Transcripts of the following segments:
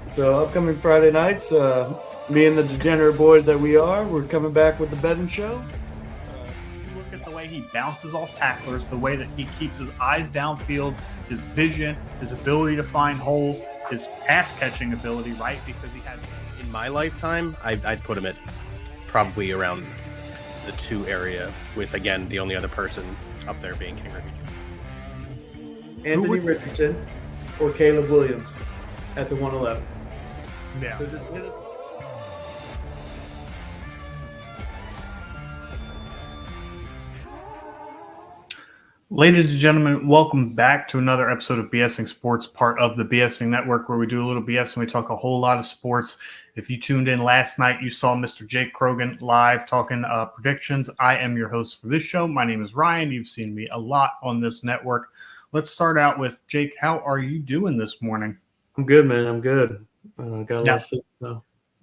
So upcoming Friday nights, me and the degenerate boys that we are, we're coming back with the betting show. You look at the way he bounces off tacklers, the way that he keeps his eyes downfield, his vision, his ability to find holes, his pass catching ability, right? Because he has. In my lifetime, I'd put him at probably around the 2 area, with again the only other person up there being King Ricky. Anthony Richardson or Caleb Williams at the 111. Yeah. Ladies and gentlemen, welcome back to another episode of B.S.ing Sports, part of the B.S.ing Network, where we do a little BS and we talk a whole lot of sports. If you tuned in last night, you saw Mr. Jake Krogan live talking predictions. I am your host for this show. My name is Ryan. You've seen me a lot on this network. Let's start out with Jake. How are you doing this morning? I'm good, man. I'm good. Got a lot of sleep now.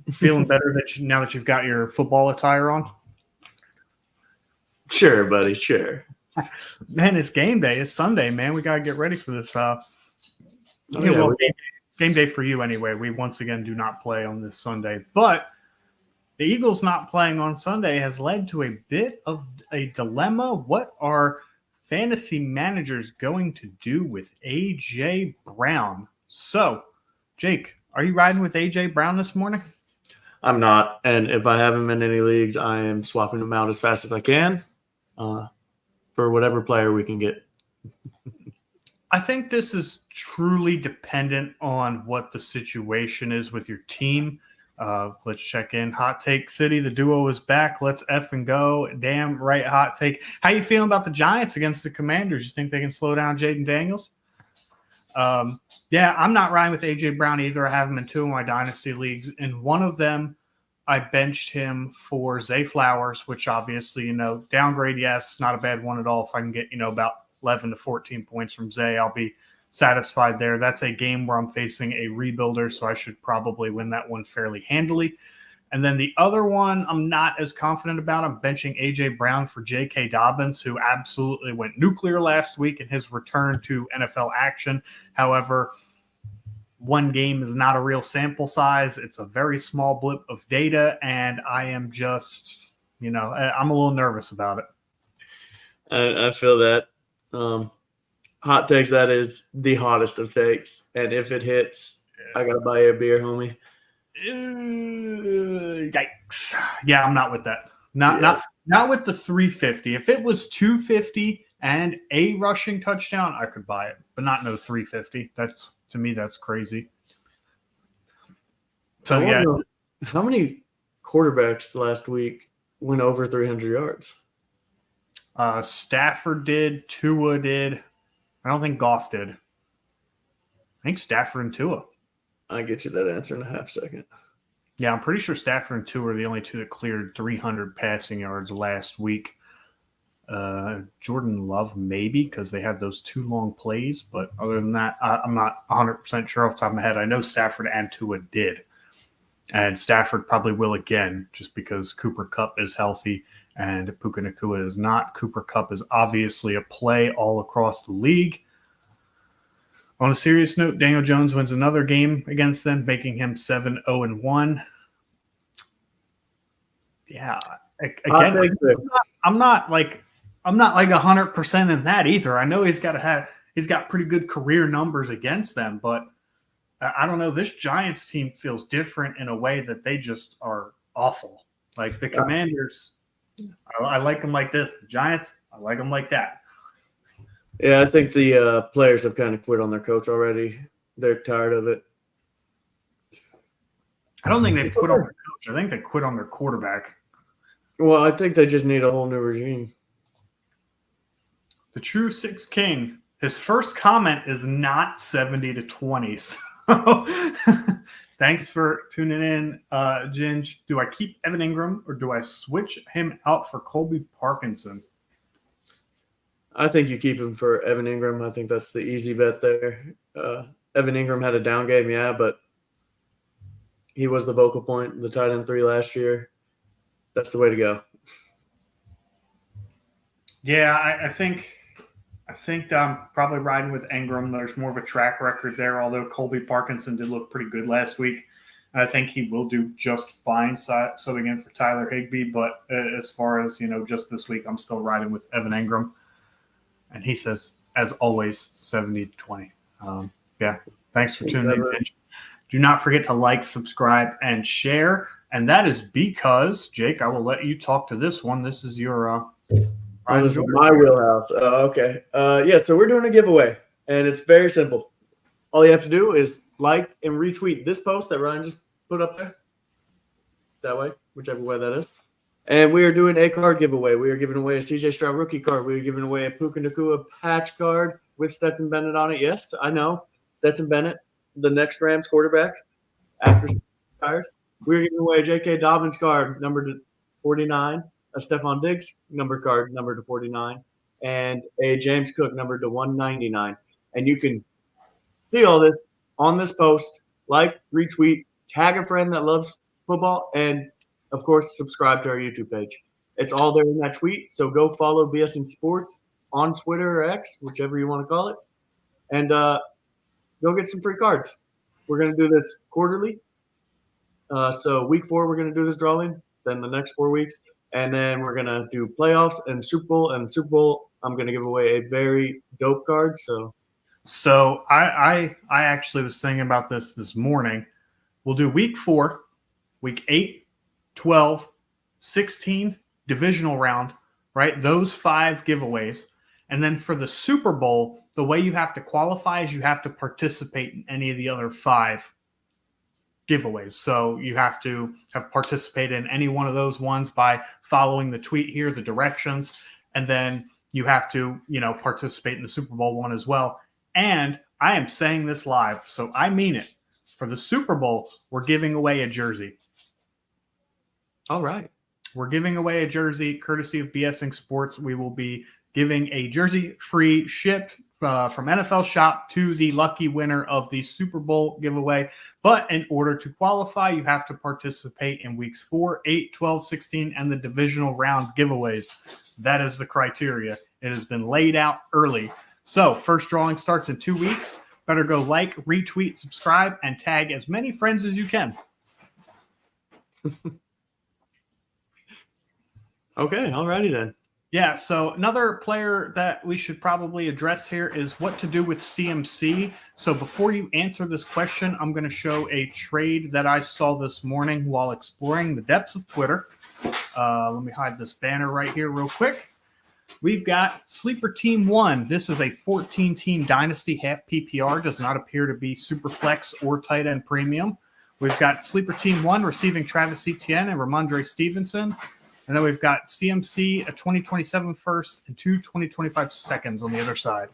Feeling better now that you've got your football attire on? Sure, buddy. Sure. Man, it's game day. It's Sunday, man. We got to get ready for this. Game day for you anyway. We once again do not play on this Sunday. But the Eagles not playing on Sunday has led to a bit of a dilemma. What are fantasy managers going to do with A.J. Brown? So, Jake, are you riding with A.J. Brown this morning? I'm not. And if I have him in any leagues, I am swapping him out as fast as I can. For whatever player we can get. I think this is truly dependent on what the situation is with your team. Let's check in. Hot Take City, the duo is back. Let's effing go. Damn right, Hot Take. How you feeling about the Giants against the Commanders? You think they can slow down Jaden Daniels? Yeah, I'm not riding with A.J. Brown either. I have him in 2 of my dynasty leagues. In one of them, I benched him for Zay Flowers, which obviously, downgrade, yes, not a bad one at all. If I can get, about 11 to 14 points from Zay, I'll be satisfied there. That's a game where I'm facing a rebuilder, so I should probably win that one fairly handily. And then the other one I'm not as confident about. I'm benching A.J. Brown for J.K. Dobbins, who absolutely went nuclear last week in his return to NFL action. However, one game is not a real sample size. It's a very small blip of data, and I am just, I'm a little nervous about it. I feel that. Hot takes, that is the hottest of takes. And if it hits, I got to buy you a beer, homie. Yikes. Yeah, I'm not with that. Not with the 350. If it was 250 and a rushing touchdown, I could buy it, but not no 350. To me, that's crazy. So, yeah. How many quarterbacks last week went over 300 yards? Stafford did. Tua did. I don't think Goff did. I think Stafford and Tua. I'll get you that answer in a half second. Yeah, I'm pretty sure Stafford and Tua are the only 2 that cleared 300 passing yards last week. Jordan Love maybe, because they had those 2 long plays, but other than that, I'm not 100% sure off the top of my head. I know Stafford and Tua did, and Stafford probably will again, just because Cooper Kupp is healthy and Puka Nacua is not. Cooper Kupp is obviously a play all across the league. On a serious note, Daniel Jones wins another game against them, making him 7-0-1. Yeah, again, I'm not like 100% in that either. I know he's got pretty good career numbers against them, but I don't know. This Giants team feels different in a way that they just are awful. Like the Commanders, I like them like this. The Giants, I like them like that. Yeah, I think the players have kind of quit on their coach already. They're tired of it. I don't think they've quit on their coach. I think they quit on their quarterback. Well, I think they just need a whole new regime. The True Six King, his first comment is not 70-20. So thanks for tuning in, Ginge. Do I keep Evan Ingram or do I switch him out for Colby Parkinson? I think you keep him for Evan Ingram. I think that's the easy bet there. Evan Ingram had a down game, yeah, but he was the vocal point, the tight end 3 last year. That's the way to go. Yeah, I think I think I'm probably riding with Ingram. There's more of a track record there, although Colby Parkinson did look pretty good last week. I think he will do just fine subbing in for Tyler Higbee. But as far as, just this week, I'm still riding with Evan Ingram. And he says, as always, 70-20. Yeah, thanks for tuning in. Do not forget to like, subscribe, and share. And that is because, Jake, I will let you talk to this one. This is your this is my wheelhouse. Okay. So we're doing a giveaway, and it's very simple. All you have to do is like and retweet this post that Ryan just put up there. That way, whichever way that is. And we are doing a card giveaway. We are giving away a CJ Stroud rookie card. We are giving away a Puka Nacua patch card with Stetson Bennett on it. Yes, I know. Stetson Bennett, the next Rams quarterback after retires. We're giving away a J.K. Dobbins card, number 49, a Stephon Diggs number card, number to 49, and a James Cook, number to 199. And you can see all this on this post, like, retweet, tag a friend that loves football, and, of course, subscribe to our YouTube page. It's all there in that tweet, so go follow B.S.ing Sports on Twitter or X, whichever you want to call it, and go get some free cards. We're going to do this quarterly. So week 4, we're going to do this drawing, then the next 4 weeks, and then we're going to do playoffs and Super Bowl. And Super Bowl, I'm going to give away a very dope card. So I actually was thinking about this morning. We'll do week 4, week 8, 12, 16, divisional round, right? Those 5 giveaways. And then for the Super Bowl, the way you have to qualify is you have to participate in any of the other 5 giveaways. So you have to have participated in any one of those ones by following the tweet here, the directions, and then you have to, participate in the Super Bowl one as well. And I am saying this live, so I mean it. For the Super Bowl, we're giving away a jersey. All right. We're giving away a jersey courtesy of B.S.ing Sports. We will be giving a jersey free shipped from NFL Shop to the lucky winner of the Super Bowl giveaway. But in order to qualify, you have to participate in weeks 4, 8, 12, 16, and the divisional round giveaways. That is the criteria. It has been laid out early. So first drawing starts in 2 weeks. Better go like, retweet, subscribe, and tag as many friends as you can. Okay, alrighty then. Yeah, so another player that we should probably address here is what to do with CMC. So before you answer this question, I'm going to show a trade that I saw this morning while exploring the depths of Twitter. Let me hide this banner right here real quick. We've got Sleeper Team 1. This is a 14-team dynasty, half PPR. Does not appear to be super flex or tight end premium. We've got Sleeper Team 1 receiving Travis Etienne and Ramondre Stevenson. And then we've got CMC, a 2027 first, and 2 2025 seconds on the other side.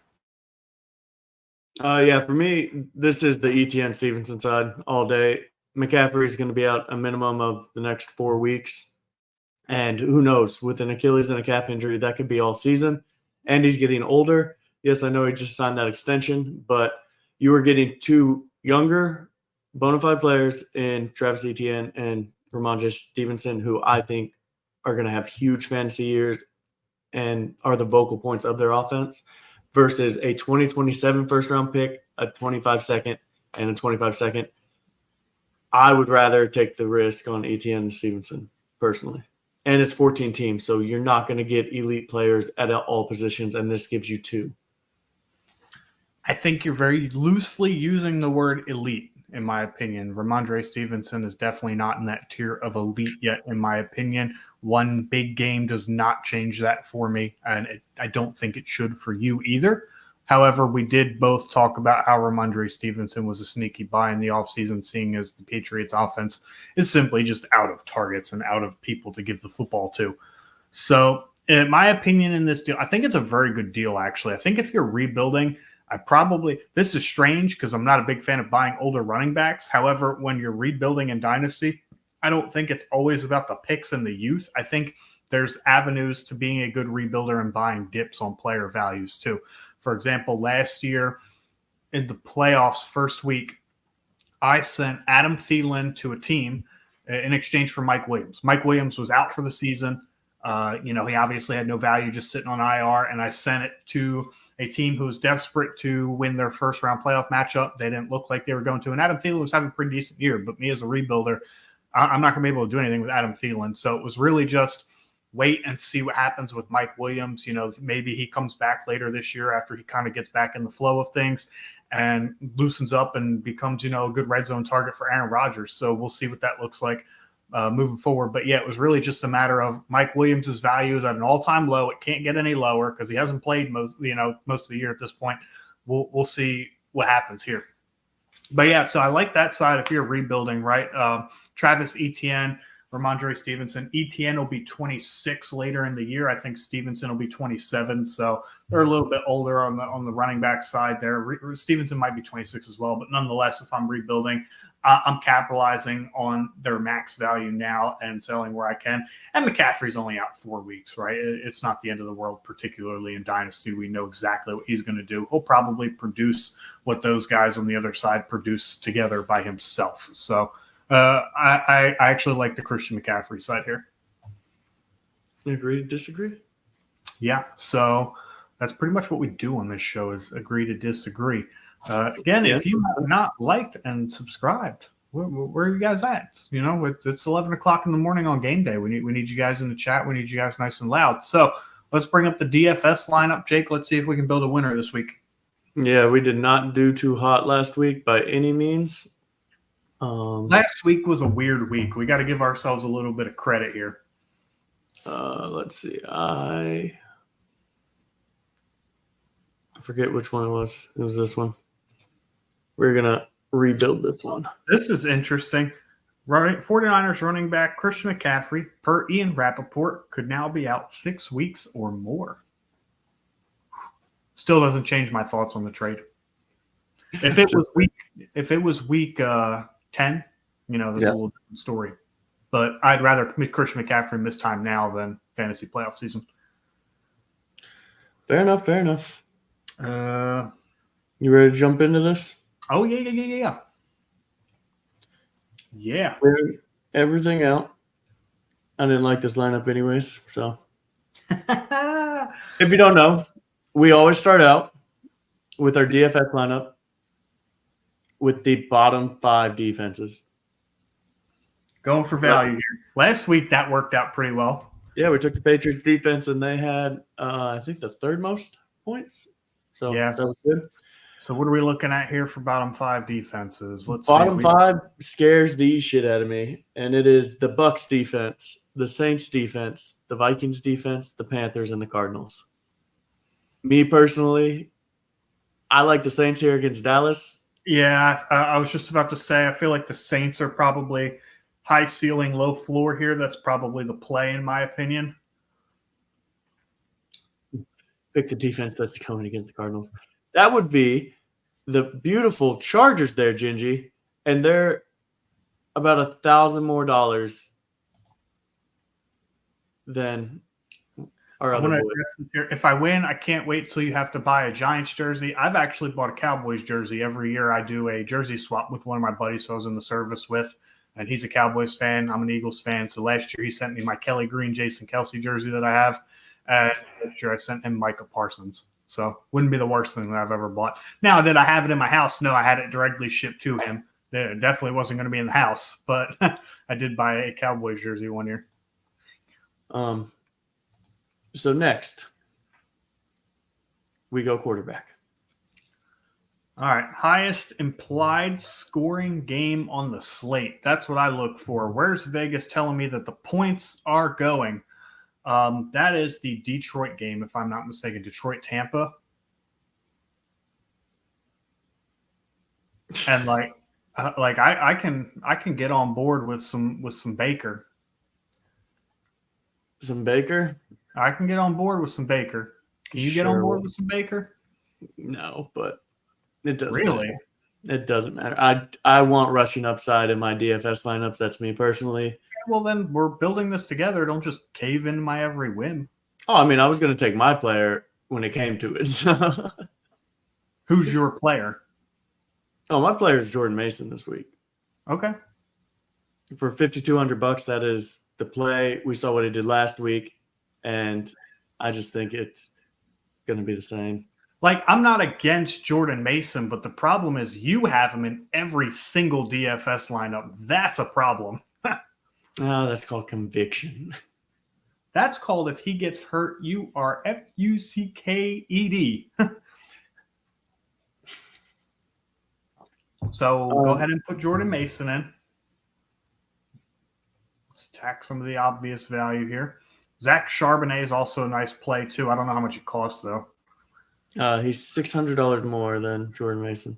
For me, this is the ETN Stevenson side all day. McCaffrey is going to be out a minimum of the next 4 weeks. And who knows, with an Achilles and a calf injury, that could be all season. And he's getting older. Yes, I know he just signed that extension, but you are getting 2 younger bona fide players in Travis Etienne and Ramondre Stevenson, who I think are going to have huge fantasy years and are the vocal points of their offense, versus a 2027 first-round pick, a 25 second, and a 25 second. I would rather take the risk on Etienne and Stevenson, personally. And it's 14 teams, so you're not going to get elite players at all positions, and this gives you 2. I think you're very loosely using the word elite, in my opinion. Ramondre Stevenson is definitely not in that tier of elite yet, in my opinion. One big game does not change that for me, and I don't think it should for you either. However, we did both talk about how Ramondre Stevenson was a sneaky buy in the offseason, seeing as the Patriots offense is simply just out of targets and out of people to give the football to. So, in my opinion in this deal, I think it's a very good deal, actually. I think if you're rebuilding, this is strange because I'm not a big fan of buying older running backs. However, when you're rebuilding in Dynasty, I don't think it's always about the picks and the youth. I think there's avenues to being a good rebuilder and buying dips on player values too. For example, last year in the playoffs first week, I sent Adam Thielen to a team in exchange for Mike Williams. Mike Williams was out for the season. He obviously had no value just sitting on IR, and I sent it to a team who was desperate to win their first round playoff matchup. They didn't look like they were going to, and Adam Thielen was having a pretty decent year. But me as a rebuilder, I'm not going to be able to do anything with Adam Thielen. So it was really just wait and see what happens with Mike Williams. Maybe he comes back later this year after he kind of gets back in the flow of things and loosens up and becomes, a good red zone target for Aaron Rodgers. So we'll see what that looks like moving forward. But yeah, it was really just a matter of Mike Williams' value is at an all-time low. It can't get any lower because he hasn't played most of the year at this point. We'll see what happens here. But yeah, so I like that side if you're rebuilding, right? Travis Etienne, Ramondre Stevenson. Etienne will be 26 later in the year. I think Stevenson will be 27. So they're a little bit older on the running back side there. Stevenson might be 26 as well. But nonetheless, if I'm rebuilding, I'm capitalizing on their max value now and selling where I can. And McCaffrey's only out 4 weeks, right? It's not the end of the world, particularly in Dynasty. We know exactly what he's going to do. He'll probably produce what those guys on the other side produce together by himself. So I actually like the Christian McCaffrey side here. Agree, disagree? Yeah, so that's pretty much what we do on this show is agree to disagree. Again, if you have not liked and subscribed, where are you guys at? It's 11 o'clock in the morning on game day. We need you guys in the chat. We need you guys nice and loud. So let's bring up the DFS lineup. Jake, let's see if we can build a winner this week. Yeah, we did not do too hot last week by any means. Last week was a weird week. We got to give ourselves a little bit of credit here. Let's see. I forget which one it was. It was this one. We're going to rebuild this one. This is interesting. 49ers running back Christian McCaffrey, per Ian Rappaport, could now be out 6 weeks or more. Still doesn't change my thoughts on the trade. If it was week 10, that's a little different story. But I'd rather Christian McCaffrey miss time now than fantasy playoff season. Fair enough. You ready to jump into this? Oh, yeah. Yeah. Clear everything out. I didn't like this lineup anyways, so. If you don't know, we always start out with our DFS lineup with the bottom 5 defenses. Going for value here. Last week, that worked out pretty well. Yeah, we took the Patriots defense, and they had, I think, the third most points. So yeah, that was good. So what are we looking at here for bottom 5 defenses? Bottom 5 scares the shit out of me, and it is the Bucs defense, the Saints defense, the Vikings defense, the Panthers, and the Cardinals. Me personally, I like the Saints here against Dallas. Yeah, I was just about to say, I feel like the Saints are probably high ceiling, low floor here. That's probably the play, in my opinion. Pick the defense that's coming against the Cardinals. That would be the beautiful Chargers there, Gingy, and they're about $1,000 more than our other boys. Here. If I win, I can't wait till you have to buy a Giants jersey. I've actually bought a Cowboys jersey. Every year I do a jersey swap with one of my buddies who I was in the service with, and he's a Cowboys fan. I'm an Eagles fan. So last year he sent me my Kelly Green, Jason Kelsey jersey that I have. And this year I sent him Micah Parsons. So wouldn't be the worst thing that I've ever bought. Now, did I have it in my house? No, I had it directly shipped to him. It definitely wasn't going to be in the house, but I did buy a Cowboys jersey one year. So next, we go quarterback. All right. Highest implied scoring game on the slate. That's what I look for. Where's Vegas telling me that the points are going? That is the Detroit game, if I'm not mistaken. Detroit-Tampa. And I can get on board with some Baker. Some Baker? I can get on board with some Baker. Can you get on board with some Baker? No, but it doesn't really matter. It doesn't matter. I want rushing upside in my DFS lineups. That's me personally. Well, then we're building this together. Don't just cave into my every whim. Oh, I mean, I was going to take my player when it came to it. So. Who's your player? Oh, my player is Jordan Mason this week. Okay. For $5,200, that is the play. We saw what he did last week. and I just think it's going to be the same. Like, I'm not against Jordan Mason, but the problem is you have him in every single DFS lineup. That's a problem. Oh, that's called conviction. That's called, if he gets hurt, you are Fucked. So go ahead and put Jordan Mason in. Let's attack some of the obvious value here. Zach Charbonnet is also a nice play, too. I don't know how much it costs, though. He's $600 more than Jordan Mason.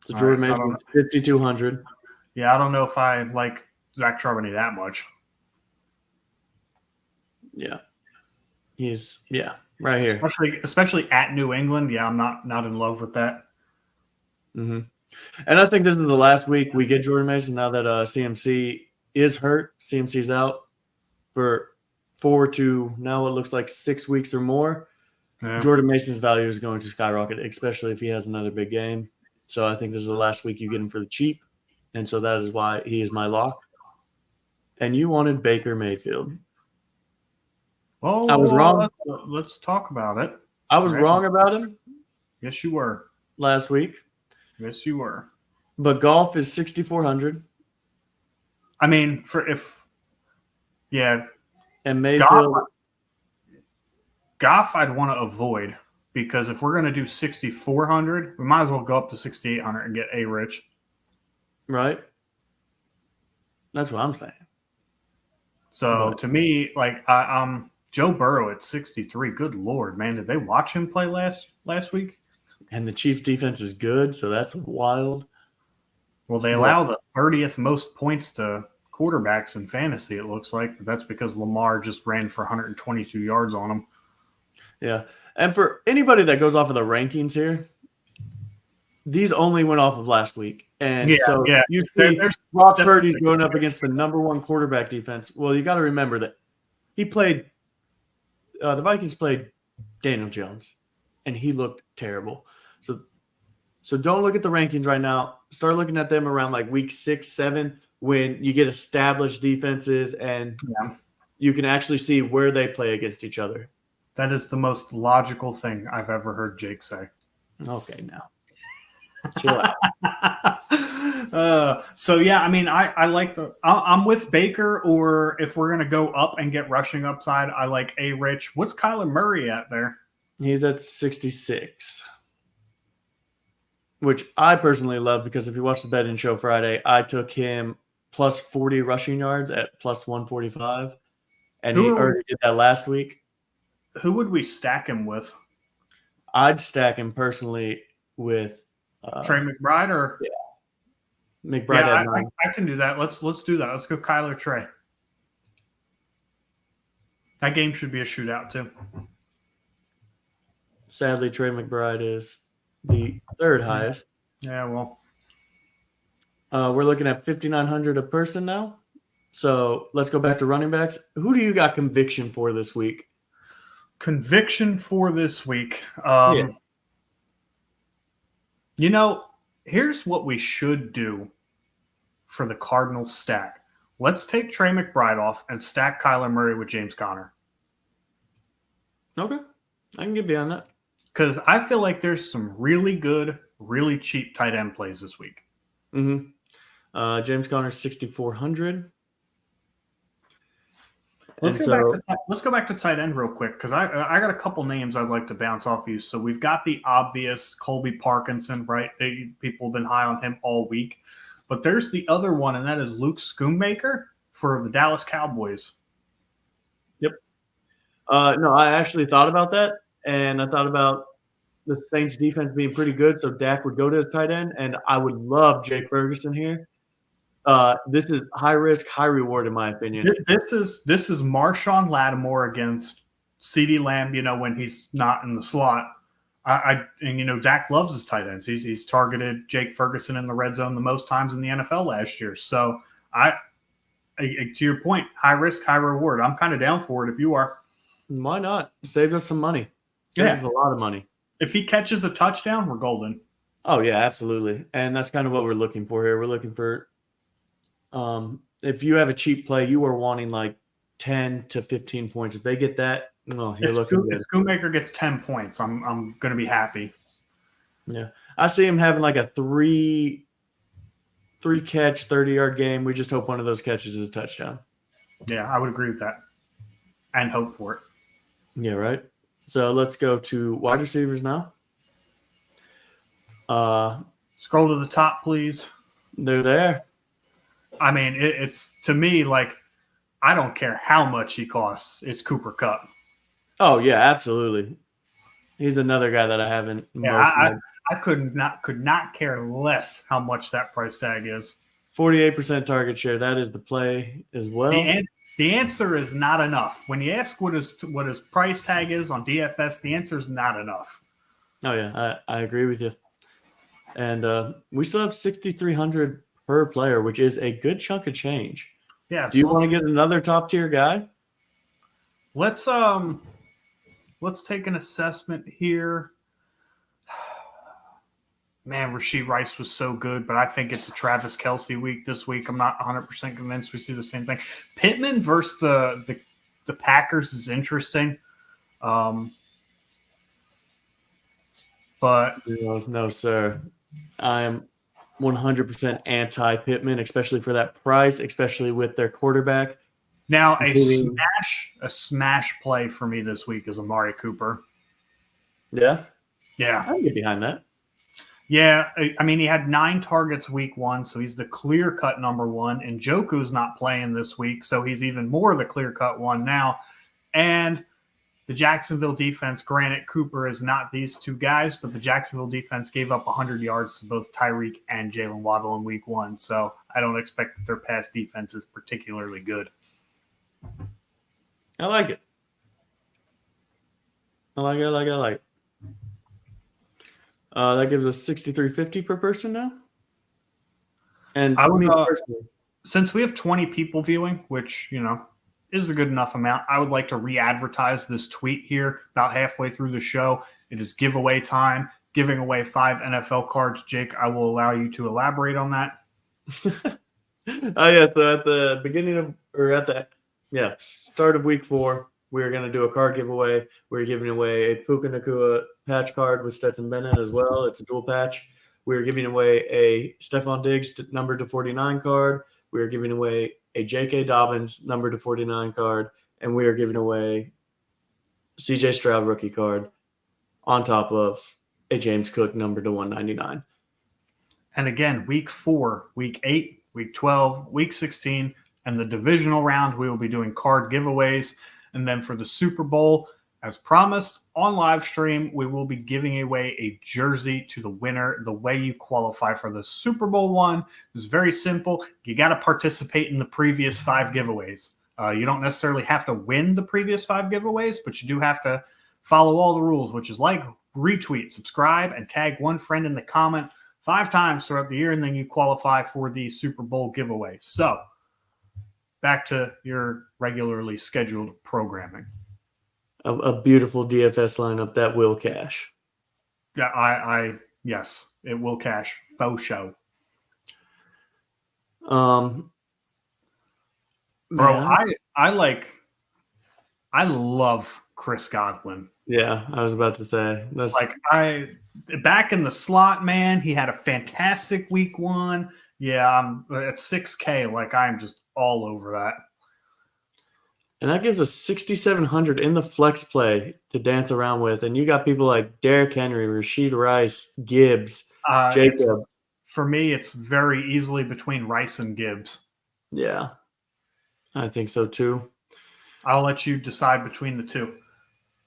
So Jordan Mason's $5,200. Yeah, I don't know if I like Zach Charbonnet that much. Yeah. He's right here. Especially at New England. Yeah, I'm not in love with that. Mm-hmm. And I think this is the last week we get Jordan Mason now that CMC is hurt. CMC's out for 4 to now it looks like 6 weeks or more. Yeah. Jordan Mason's value is going to skyrocket, especially if he has another big game. So I think this is the last week you get him for the cheap. And so that is why he is my lock. And you wanted Baker Mayfield. Oh, I was wrong. Let's talk about it. I was wrong about him. Yes, you were. Last week. Yes, you were. But golf is 6,400. I mean, and Mayfield. Goff I'd want to avoid, because if we're going to do 6,400, we might as well go up to 6,800 and get A-Rich. Right. That's what I'm saying. So to me, like Joe Burrow at 63. Good Lord, man. Did they watch him play last week? And the Chiefs defense is good, so that's wild. Well, they allow the 30th most points to quarterbacks in fantasy, it looks like. But that's because Lamar just ran for 122 yards on him. Yeah. And for anybody that goes off of the rankings here, these only went off of last week. And you see Brock Purdy's going up against the number one quarterback defense. Well, you got to remember that he played the Vikings played Daniel Jones, and he looked terrible. So don't look at the rankings right now. Start looking at them around like week 6, 7, when you get established defenses and you can actually see where they play against each other. That is the most logical thing I've ever heard Jake say. Okay, now. Chill out. I mean, I like I'm with Baker, or if we're going to go up and get rushing upside, I like A-Rich. What's Kyler Murray at there? He's at 66, which I personally love, because if you watch the betting show Friday, I took him plus 40 rushing yards at plus 145, and he already did that last week. Who would we stack him with? I'd stack him personally with Trey McBride, or McBride. Yeah, I can do that. Let's do that. Let's go Kyler Trey. That game should be a shootout too. Sadly, Trey McBride is the third highest. Yeah, well, we're looking at 5,900 a person now. So let's go back to running backs. Who do you got conviction for this week? Conviction for this week. Here's what we should do for the Cardinals stack. Let's take Trey McBride off and stack Kyler Murray with James Conner. Okay. I can get behind that. Because I feel like there's some really good, really cheap tight end plays this week. Mm-hmm. James Conner, 6,400. Let's go back to tight end real quick, because I got a couple names I'd like to bounce off you. So we've got the obvious Colby Parkinson, right? People have been high on him all week. But there's the other one, and that is Luke Schoonmaker for the Dallas Cowboys. Yep. No, I actually thought about that, and I thought about the Saints defense being pretty good, so Dak would go to his tight end, and I would love Jake Ferguson here. This is high risk, high reward, in my opinion. This is Marshawn Lattimore against CeeDee Lamb. When he's not in the slot. Dak loves his tight ends. He's targeted Jake Ferguson in the red zone the most times in the NFL last year. So to your point, high risk, high reward. I'm kind of down for it if you are. Why not? Save us some money. Saves us a lot of money. If he catches a touchdown, we're golden. Oh yeah, absolutely. And that's kind of what we're looking for here. We're looking for. If you have a cheap play, you are wanting like 10 to 15 points. If they get that, you're looking good. If Schoonmaker gets 10 points, I'm going to be happy. Yeah. I see him having like a three catch, 30-yard game. We just hope one of those catches is a touchdown. Yeah, I would agree with that and hope for it. Yeah, right. So let's go to wide receivers now. Scroll to the top, please. They're there. I mean, it's to me like I don't care how much he costs. It's Cooper Kupp. Oh yeah, absolutely. He's another guy that I haven't. Yeah, I could not care less how much that price tag is. 48% target share. That is the play as well. The answer is not enough. When you ask what his price tag is on DFS, the answer is not enough. Oh yeah, I agree with you. And we still have 6,300 per player, which is a good chunk of change. Yeah. Do you want to get another top tier guy? Let's take an assessment here. Man, Rashee Rice was so good, but I think it's a Travis Kelce week this week. I'm not 100% convinced we see the same thing. Pittman versus the Packers is interesting. But no, sir. I am 100% anti-Pittman, especially for that price, especially with their quarterback. Now, a smash play for me this week is Amari Cooper. Yeah? Yeah. I can get behind that. Yeah, I mean, he had 9 targets week 1, so he's the clear-cut number 1. And Njoku's not playing this week, so he's even more the clear-cut 1 now. And the Jacksonville defense, granted, Cooper is not these two guys, but the Jacksonville defense gave up 100 yards to both Tyreek and Jalen Waddle in week 1, so I don't expect that their pass defense is particularly good. I like it. I like it. That gives us $63.50 per person now. And since we have 20 people viewing, which, is a good enough amount, I would like to re-advertise this tweet here about halfway through the show. It is giveaway time, giving away 5 NFL cards. Jake, I will allow you to elaborate on that. Oh, yeah. So at the beginning start of week 4, we're going to do a card giveaway. We're giving away a Puka Nacua patch card with Stetson Bennett as well. It's a dual patch. We're giving away a Stephon Diggs number to 49 card. We're giving away a J.K. Dobbins number to 49 card. And we are giving away C.J. Stroud rookie card on top of a James Cook number to 199. And again, week 4, week 8, week 12, week 16, and the divisional round, we will be doing card giveaways. And then for the Super Bowl, as promised on live stream, we will be giving away a jersey to the winner. The way you qualify for the Super Bowl one is very simple. You got to participate in the previous 5 giveaways. You don't necessarily have to win the previous 5 giveaways, but you do have to follow all the rules, which is like, retweet, subscribe, and tag one friend in the comment 5 times throughout the year, and then you qualify for the Super Bowl giveaway. So back to your regularly scheduled programming. A beautiful DFS lineup that will cash. Yeah, yes, it will cash. Faux show. Bro, I love Chris Godwin. Yeah, I was about to say that's back in the slot, man. He had a fantastic week 1. Yeah, I'm at 6K. Like, I'm just all over that. And that gives us 6,700 in the flex play to dance around with. And you got people like Derrick Henry, Rashee Rice, Gibbs, Jacobs. For me, it's very easily between Rice and Gibbs. Yeah, I think so too. I'll let you decide between the two.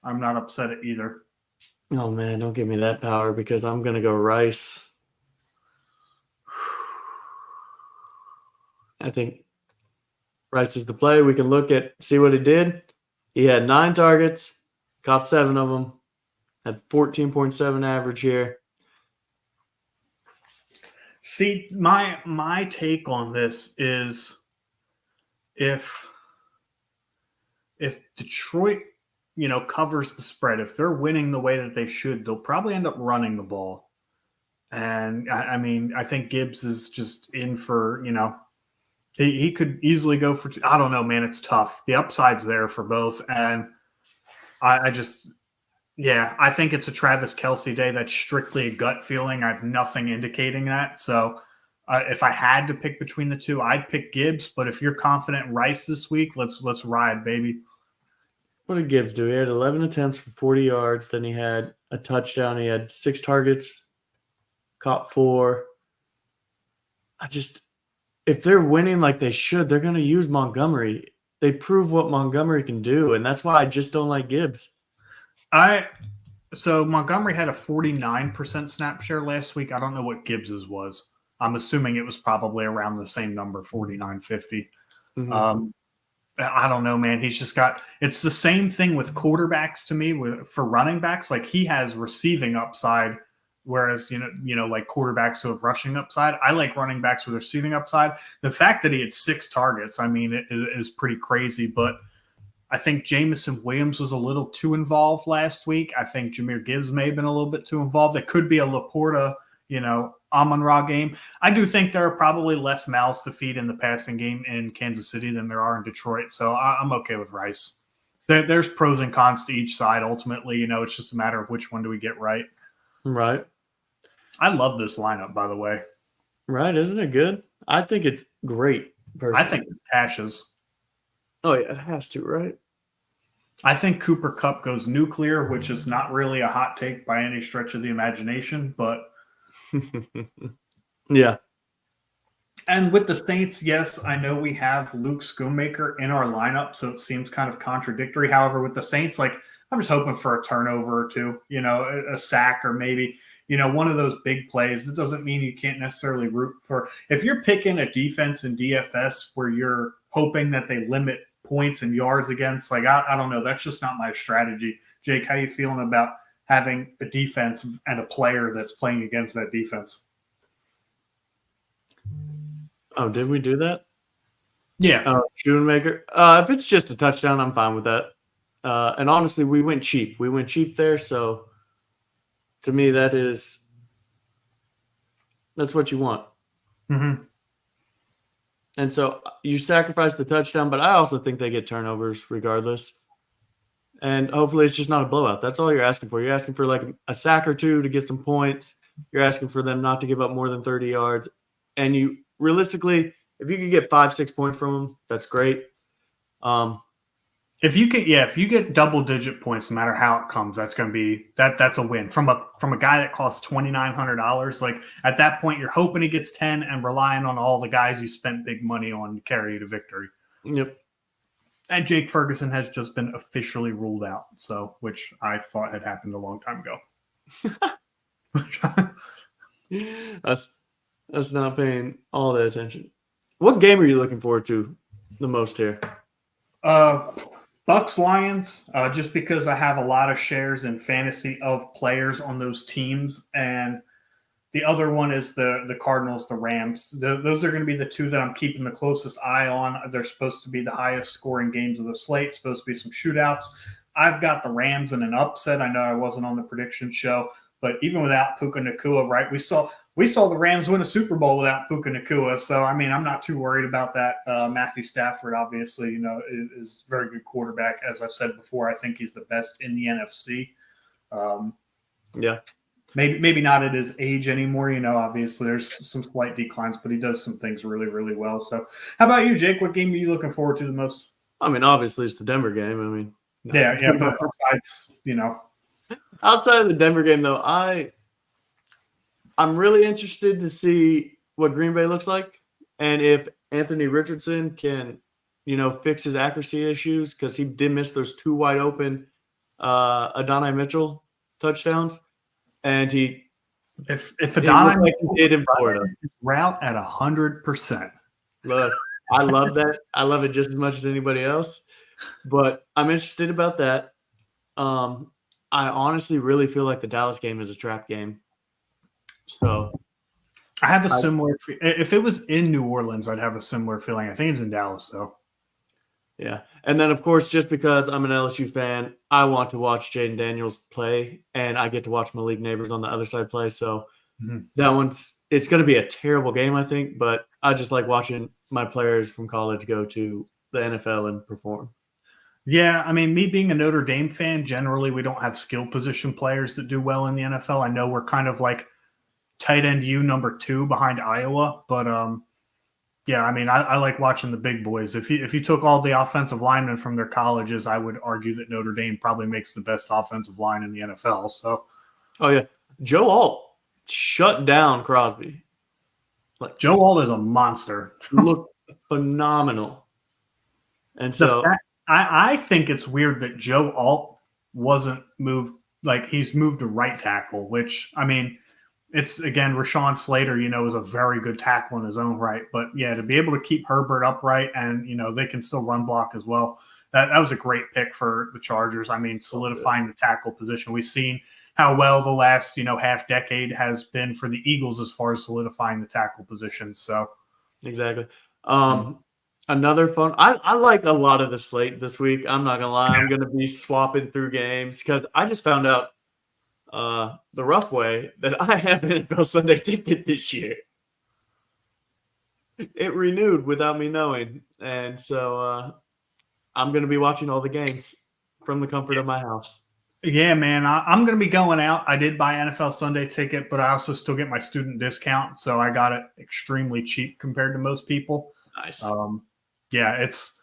I'm not upset at either. Oh, man, don't give me that power because I'm going to go Rice. I think Rice is the play. We can see what he did. He had 9 targets, caught 7 of them, had 14.7 average here. See, my take on this is if Detroit, covers the spread, if they're winning the way that they should, they'll probably end up running the ball. And I think Gibbs is just in for, He could easily go for two. I don't know, man. It's tough. The upside's there for both. And I just, yeah, I think it's a Travis Kelce day. That's strictly a gut feeling. I have nothing indicating that. So if I had to pick between the two, I'd pick Gibbs. But if you're confident in Rice this week, let's ride, baby. What did Gibbs do? He had 11 attempts for 40 yards. Then he had a touchdown. He had 6 targets, caught 4. If they're winning like they should, they're going to use Montgomery. They prove what Montgomery can do, and that's why I just don't like Gibbs. So Montgomery had a 49% snap share last week. I don't know what Gibbs's was. I'm assuming it was probably around the same number, 49, 50. Mm-hmm. I don't know, man. He's just got – it's the same thing with quarterbacks to me for running backs. Like he has receiving upside, whereas, like quarterbacks who have rushing upside. I like running backs with receiving upside. The fact that he had 6 targets, I mean, it is pretty crazy. But I think Jamison Williams was a little too involved last week. I think Jahmyr Gibbs may have been a little bit too involved. It could be a Laporta, Amon-Ra game. I do think there are probably less mouths to feed in the passing game in Kansas City than there are in Detroit. So I'm okay with Rice. There's pros and cons to each side. Ultimately, it's just a matter of which one do we get right. Right. I love this lineup, by the way. Right. Isn't it good? I think it's great. Personally. I think it cashes. Oh, yeah, it has to, right? I think Cooper Kupp goes nuclear, which is not really a hot take by any stretch of the imagination, but yeah. And with the Saints, yes, I know we have Luke Schoonmaker in our lineup, so it seems kind of contradictory. However, with the Saints, I'm just hoping for a turnover or two, a sack or maybe, one of those big plays. It doesn't mean you can't necessarily root for – if you're picking a defense in DFS where you're hoping that they limit points and yards against, I don't know. That's just not my strategy. Jake, how you feeling about having a defense and a player that's playing against that defense? Oh, did we do that? Yeah. Schoonmaker. If it's just a touchdown, I'm fine with that. And honestly, we went cheap. We went cheap there, so to me, that's what you want. Mm-hmm. And so you sacrifice the touchdown, but I also think they get turnovers regardless. And hopefully it's just not a blowout. That's all you're asking for. You're asking for like a sack or two to get some points. You're asking for them not to give up more than 30 yards. And you realistically, if you could get 5-6 points from them, that's great. If you get double-digit points, no matter how it comes, that's going to be that's a win from a guy that costs $2,900. Like at that point, you're hoping he gets 10 and relying on all the guys you spent big money on to carry you to victory. Yep. And Jake Ferguson has just been officially ruled out, which I thought had happened a long time ago. That's not paying all the attention. What game are you looking forward to the most here? Bucks Lions, just because I have a lot of shares in fantasy of players on those teams, and the other one is the Cardinals, the Rams. Those are going to be the two that I'm keeping the closest eye on. They're supposed to be the highest scoring games of the slate, supposed to be some shootouts. I've got the Rams in an upset. I know I wasn't on the prediction show, but even without Puka Nacua, right, we saw the Rams win a Super Bowl without Puka Nacua. So, I mean, I'm not too worried about that. Matthew Stafford, obviously, is a very good quarterback. As I've said before, I think he's the best in the NFC. Yeah. Maybe not at his age anymore. Obviously there's some slight declines, but he does some things really, really well. So how about you, Jake? What game are you looking forward to the most? I mean, obviously it's the Denver game. I mean, yeah, but besides, outside of the Denver game, though, I'm really interested to see what Green Bay looks like and if Anthony Richardson can, fix his accuracy issues because he did miss those 2 wide open Adonai Mitchell touchdowns. And if Adonai like he did in Florida route at 100%. Look, I love that. I love it just as much as anybody else. But I'm interested about that. I honestly really feel like the Dallas game is a trap game. So I have a similar – if it was in New Orleans, I'd have a similar feeling. I think it's in Dallas, though. Yeah. And then, of course, just because I'm an LSU fan, I want to watch Jaden Daniels play, and I get to watch Malik Neighbors on the other side play. So It's going to be a terrible game, I think, but I just like watching my players from college go to the NFL and perform. Yeah, I mean, me being a Notre Dame fan, generally we don't have skill position players that do well in the NFL. I know we're kind of like tight end number 2 behind Iowa, but yeah, I mean, I like watching the big boys. If you took all the offensive linemen from their colleges, I would argue that Notre Dame probably makes the best offensive line in the NFL. So, oh yeah, Joe Alt shut down Crosby. like Joe Alt is a monster. Looked phenomenal, and so I think it's weird that Joe Alt wasn't moved. Like he's moved to right tackle, which I mean, it's again Rashawn Slater, is a very good tackle in his own right. But yeah, to be able to keep Herbert upright and they can still run block as well. That was a great pick for the Chargers. I mean, solidifying the tackle position. We've seen how well the last half decade has been for the Eagles as far as solidifying the tackle position. So exactly. Another fun. I like a lot of the slate this week. I'm not gonna lie. I'm gonna be swapping through games because I just found out the rough way that I have an NFL Sunday ticket this year. It renewed without me knowing, and so I'm gonna be watching all the games from the comfort of my house. Yeah, man, I'm going to be going out. I did buy NFL Sunday ticket, but I also still get my student discount, so I got it extremely cheap compared to most people. Nice. Yeah, it's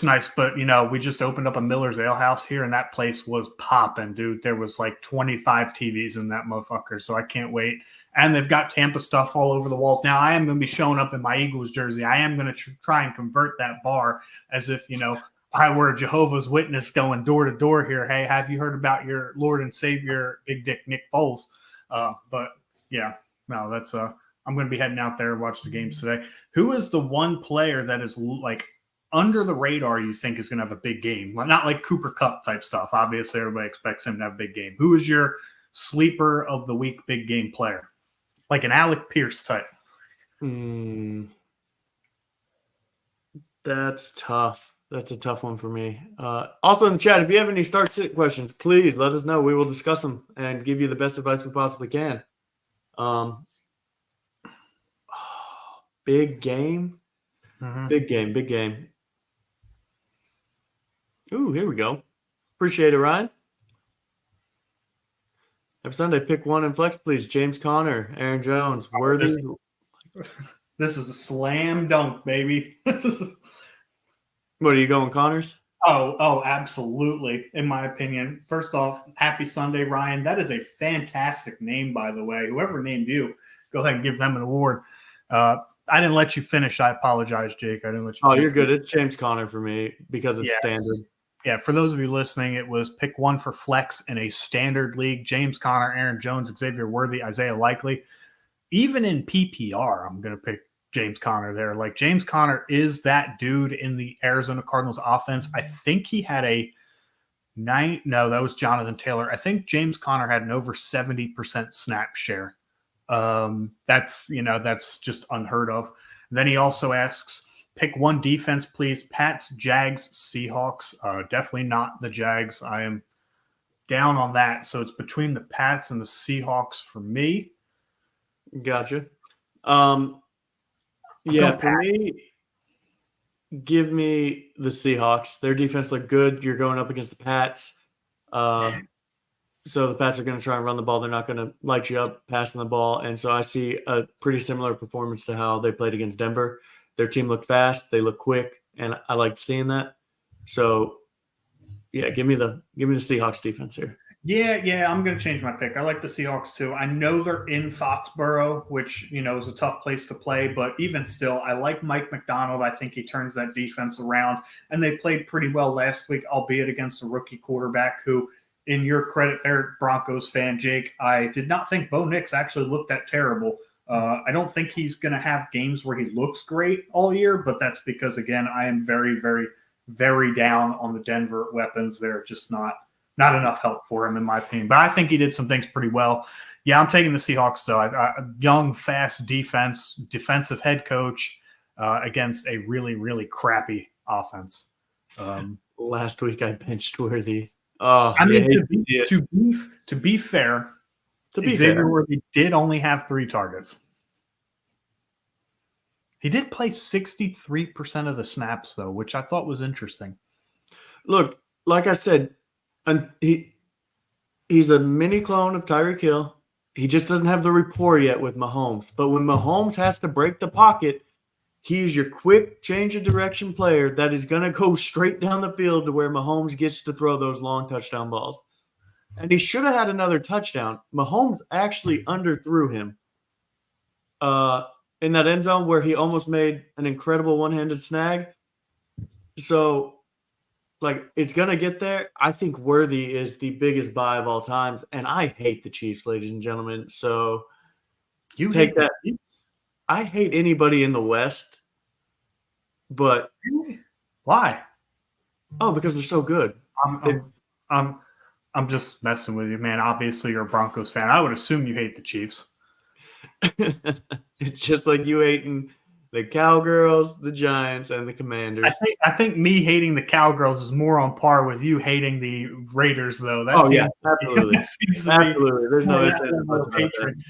nice, but we just opened up a Miller's Ale House here, and that place was popping, dude. There was like 25 TVs in that motherfucker, so I can't wait. And they've got Tampa stuff all over the walls. Now, I am going to be showing up in my Eagles jersey. I am going to try and convert that bar as if I were a Jehovah's Witness going door to door here. Hey, have you heard about your Lord and Savior, Big Dick Nick Foles? But yeah, no, that's I'm going to be heading out there and watch the games today. Who is the one player that is like under the radar you think is going to have a big game? Not like Cooper Kupp type stuff. Obviously, everybody expects him to have a big game. Who is your sleeper of the week big game player? Like an Alec Pierce type. That's tough. That's a tough one for me. Also in the chat, if you have any start-sit questions, please let us know. We will discuss them and give you the best advice we possibly can. Big game. Big game. Ooh, here we go. Appreciate it, Ryan. Every Sunday, pick one and flex, please. James Conner, Aaron Jones, Worthy. This is a slam dunk, baby. What are you going, Connors? Oh, absolutely. In my opinion, first off, happy Sunday, Ryan. That is a fantastic name, by the way. Whoever named you, go ahead and give them an award. I didn't let you finish. I apologize, Jake. I didn't let you. Oh, you're good. It's James Conner for me because it's standard. Yeah, for those of you listening, it was pick one for flex in a standard league. James Conner, Aaron Jones, Xavier Worthy, Isaiah Likely. Even in PPR, I'm going to pick James Conner there. Like James Conner is that dude in the Arizona Cardinals offense. I think he had that was Jonathan Taylor. I think James Conner had an over 70% snap share. That's just unheard of. And then he also asks, pick one defense, please. Pats, Jags, Seahawks. Definitely not the Jags. I am down on that. So it's between the Pats and the Seahawks for me. Gotcha. Yeah, for me, give me the Seahawks. Their defense looked good. You're going up against the Pats. So the Pats are going to try and run the ball. They're not going to light you up passing the ball. And so I see a pretty similar performance to how they played against Denver. Their team looked fast. They looked quick. And I liked seeing that. So, yeah, give me the Seahawks defense here. Yeah, I'm going to change my pick. I like the Seahawks too. I know they're in Foxborough, which, is a tough place to play, but even still, I like Mike McDonald. I think he turns that defense around, and they played pretty well last week, albeit against a rookie quarterback who, in your credit there, Broncos fan, Jake, I did not think Bo Nix actually looked that terrible. I don't think he's going to have games where he looks great all year, but that's because, again, I am very, very, very down on the Denver weapons. They're just not enough help for him, in my opinion. But I think he did some things pretty well. Yeah, I'm taking the Seahawks, though. Young, fast defensive head coach against a really, really crappy offense. Last week I benched Worthy. To be fair, To be Xavier fair. Worthy did only have 3 targets. He did play 63% of the snaps, though, which I thought was interesting. Look, like I said, he's a mini clone of Tyreek Hill. He just doesn't have the rapport yet with Mahomes. But when Mahomes has to break the pocket, he's your quick change of direction player that is going to go straight down the field to where Mahomes gets to throw those long touchdown balls. And he should have had another touchdown. Mahomes actually underthrew him in that end zone where he almost made an incredible one-handed snag. So, it's going to get there. I think Worthy is the biggest buy of all times, and I hate the Chiefs, ladies and gentlemen. So, You take hate that. the Chiefs? I hate anybody in the West, but Really? Why? because they're so good. I'm just messing with you, man. Obviously, you're a Broncos fan. I would assume you hate the Chiefs. It's just like you hating the Cowgirls, the Giants, and the Commanders. I think me hating the Cowgirls is more on par with you hating the Raiders, though. Absolutely. Absolutely. There's no hatred.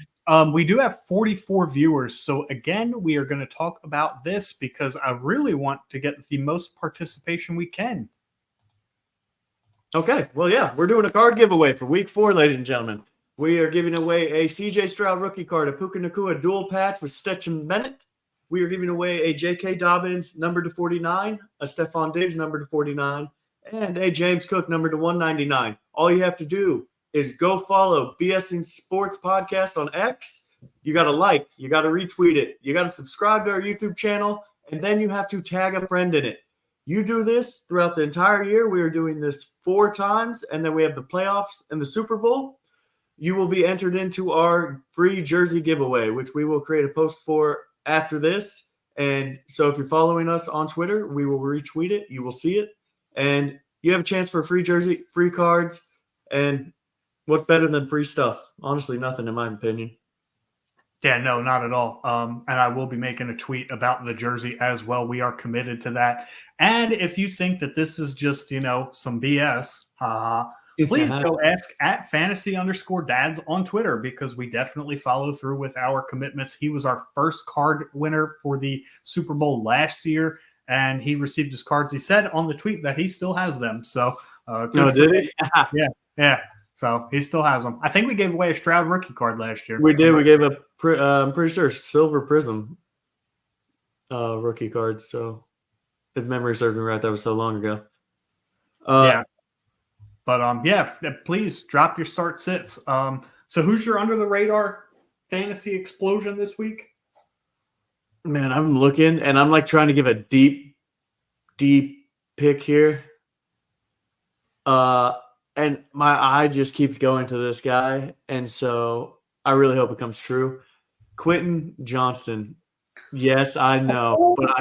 We do have 44 viewers. So, again, we are going to talk about this because I really want to get the most participation we can. Okay. Well, yeah, we're doing a card giveaway for week 4, ladies and gentlemen. We are giving away a CJ Stroud rookie card, a Puka Nacua dual patch with Stetson Bennett. We are giving away a J.K. Dobbins number to 49, a Stephon Diggs number to 49, and a James Cook number to 199. All you have to do is go follow B.S.ing Sports Podcast on X. You got to like, you got to retweet it, you got to subscribe to our YouTube channel, and then you have to tag a friend in it. You do this throughout the entire year. We are doing this 4 times, and then we have the playoffs and the Super Bowl. You will be entered into our free jersey giveaway, which we will create a post for after this. And so if you're following us on Twitter, we will retweet it. You will see it. And you have a chance for a free jersey, free cards. And what's better than free stuff? Honestly, nothing in my opinion. Yeah, no, not at all. And I will be making a tweet about the jersey as well. We are committed to that. And if you think that this is just, some BS, please go ask at fantasy_dads on Twitter because we definitely follow through with our commitments. He was our first card winner for the Super Bowl last year, and he received his cards. He said on the tweet that he still has them. So, did he? Yeah. So he still has them. I think we gave away a Stroud rookie card last year. We did. We gave I'm pretty sure Silver Prism rookie cards. So if memory serves me right, that was so long ago. Yeah. But please drop your start sits. So who's your under the radar fantasy explosion this week? Man, I'm looking and I'm trying to give a deep pick here. And my eye just keeps going to this guy. And so I really hope it comes true. Quentin Johnston. Yes, I know. But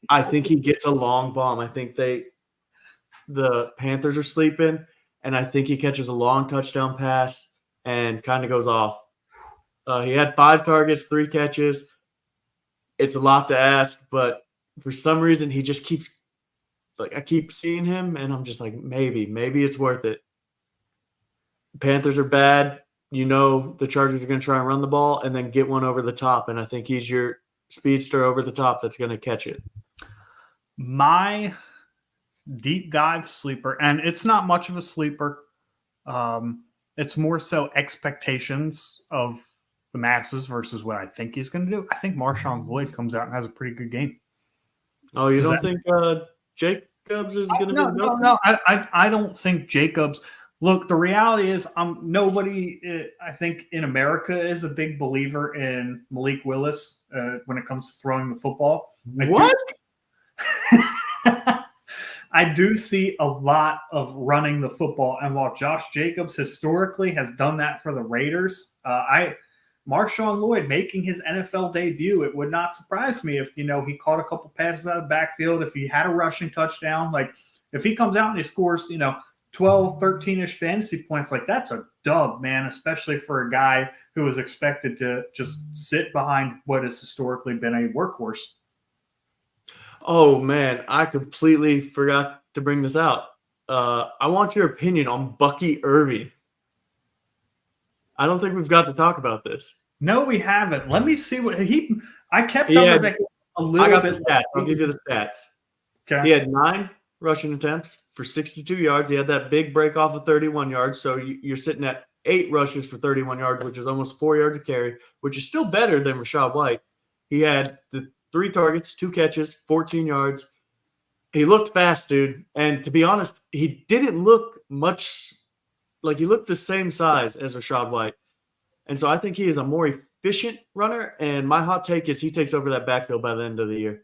I think he gets a long bomb. I think the Panthers are sleeping. And I think he catches a long touchdown pass and kind of goes off. He had 5 targets, 3 catches. It's a lot to ask, but for some reason he just keeps I keep seeing him and I'm just maybe it's worth it. Panthers are bad. The Chargers are going to try and run the ball and then get one over the top. And I think he's your speedster over the top that's going to catch it. My deep dive sleeper, and it's not much of a sleeper. It's more so expectations of the masses versus what I think he's going to do. I think Marshawn Lloyd comes out and has a pretty good game. Oh, you don't think Jacobs is going to be the No, I don't think Jacobs. Look, the reality is nobody, I think, in America is a big believer in Malik Willis when it comes to throwing the football. What? I do see a lot of running the football. And while Josh Jacobs historically has done that for the Raiders, Marshawn Lloyd making his NFL debut, it would not surprise me if, he caught a couple passes out of the backfield, if he had a rushing touchdown. If he comes out and he scores, 12, 13-ish fantasy points, that's a dub, man, especially for a guy who is expected to just sit behind what has historically been a workhorse. Oh, man, I completely forgot to bring this out. I want your opinion on Bucky Irving. I don't think we've got to talk about this. No, we haven't. Let me see what I kept He up had- with it a I little got bit. the stats. I'll give you the stats. Okay. He had 9 rushing attempts for 62 yards. He had that big break off of 31 yards. So you're sitting at 8 rushes for 31 yards, which is almost 4 yards a carry, which is still better than Rachaad White. He had the 3 targets, 2 catches, 14 yards. He looked fast, dude. And to be honest, he didn't look much like he looked the same size as Rachaad White. And so I think he is a more efficient runner. And my hot take is he takes over that backfield by the end of the year.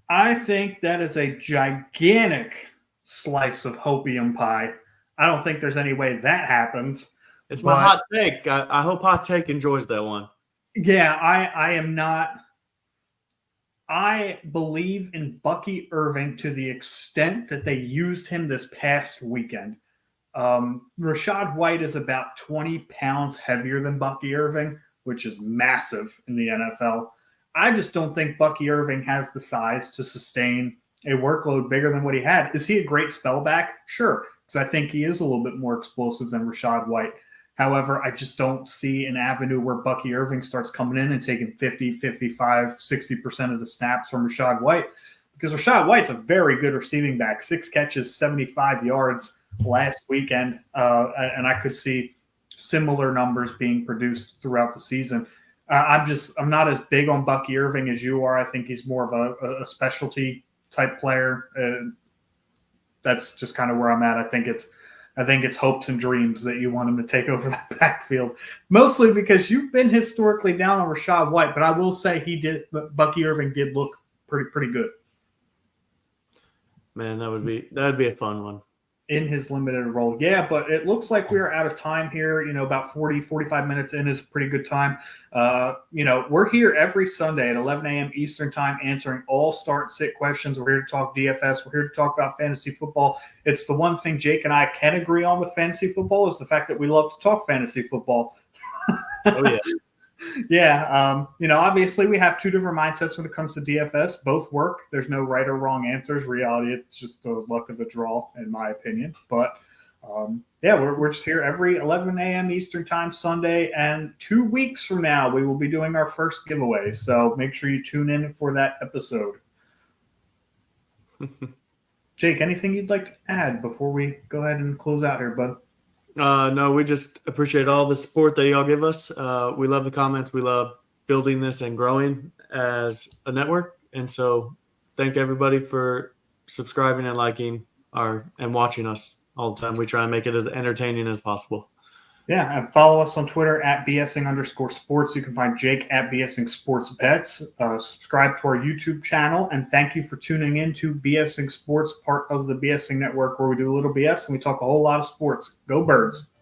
I think that is a gigantic slice of hopium pie. I don't think there's any way that happens. It's my hot take. I hope Hot Take enjoys that one. Yeah, I am not. I believe in Bucky Irving to the extent that they used him this past weekend. Rachaad White is about 20 pounds heavier than Bucky Irving, which is massive in the NFL. I just don't think Bucky Irving has the size to sustain a workload bigger than what he had. Is he a great spellback? Sure, because I think he is a little bit more explosive than Rachaad White. However, I just don't see an avenue where Bucky Irving starts coming in and taking 50, 55, 60% of the snaps from Rachaad White, because Rachaad White's a very good receiving back. 6 catches, 75 yards last weekend, and I could see similar numbers being produced throughout the season. I'm not as big on Bucky Irving as you are. I think he's more of a specialty type player. That's just kind of where I'm at. I think it's hopes and dreams that you want him to take over that backfield, mostly because you've been historically down on Rachaad White. But I will say Bucky Irving did look pretty good. Man, that'd be a fun one. In his limited role. Yeah, but it looks like we're out of time here. About 40, 45 minutes in is a pretty good time. We're here every Sunday at 11 a.m. Eastern time answering all start sit questions. We're here to talk DFS. We're here to talk about fantasy football. It's the one thing Jake and I can agree on with fantasy football is the fact that we love to talk fantasy football. Oh, yeah. Yeah. Obviously we have 2 different mindsets when it comes to DFS. Both work. There's no right or wrong answers. Reality, it's just the luck of the draw, in my opinion. But we're just here every 11 a.m. Eastern time Sunday. And 2 weeks from now, we will be doing our first giveaway. So make sure you tune in for that episode. Jake, anything you'd like to add before we go ahead and close out here, bud? No, we just appreciate all the support that y'all give us. We love the comments. We love building this and growing as a network. And so thank everybody for subscribing and liking and watching us all the time. We try and make it as entertaining as possible. Yeah, and follow us on Twitter at B.S.ing_sports. You can find Jake at B.S.ing Sports Bets. Subscribe to our YouTube channel, and thank you for tuning in to B.S.ing Sports, part of the B.S.ing Network, where we do a little BS and we talk a whole lot of sports. Go Birds!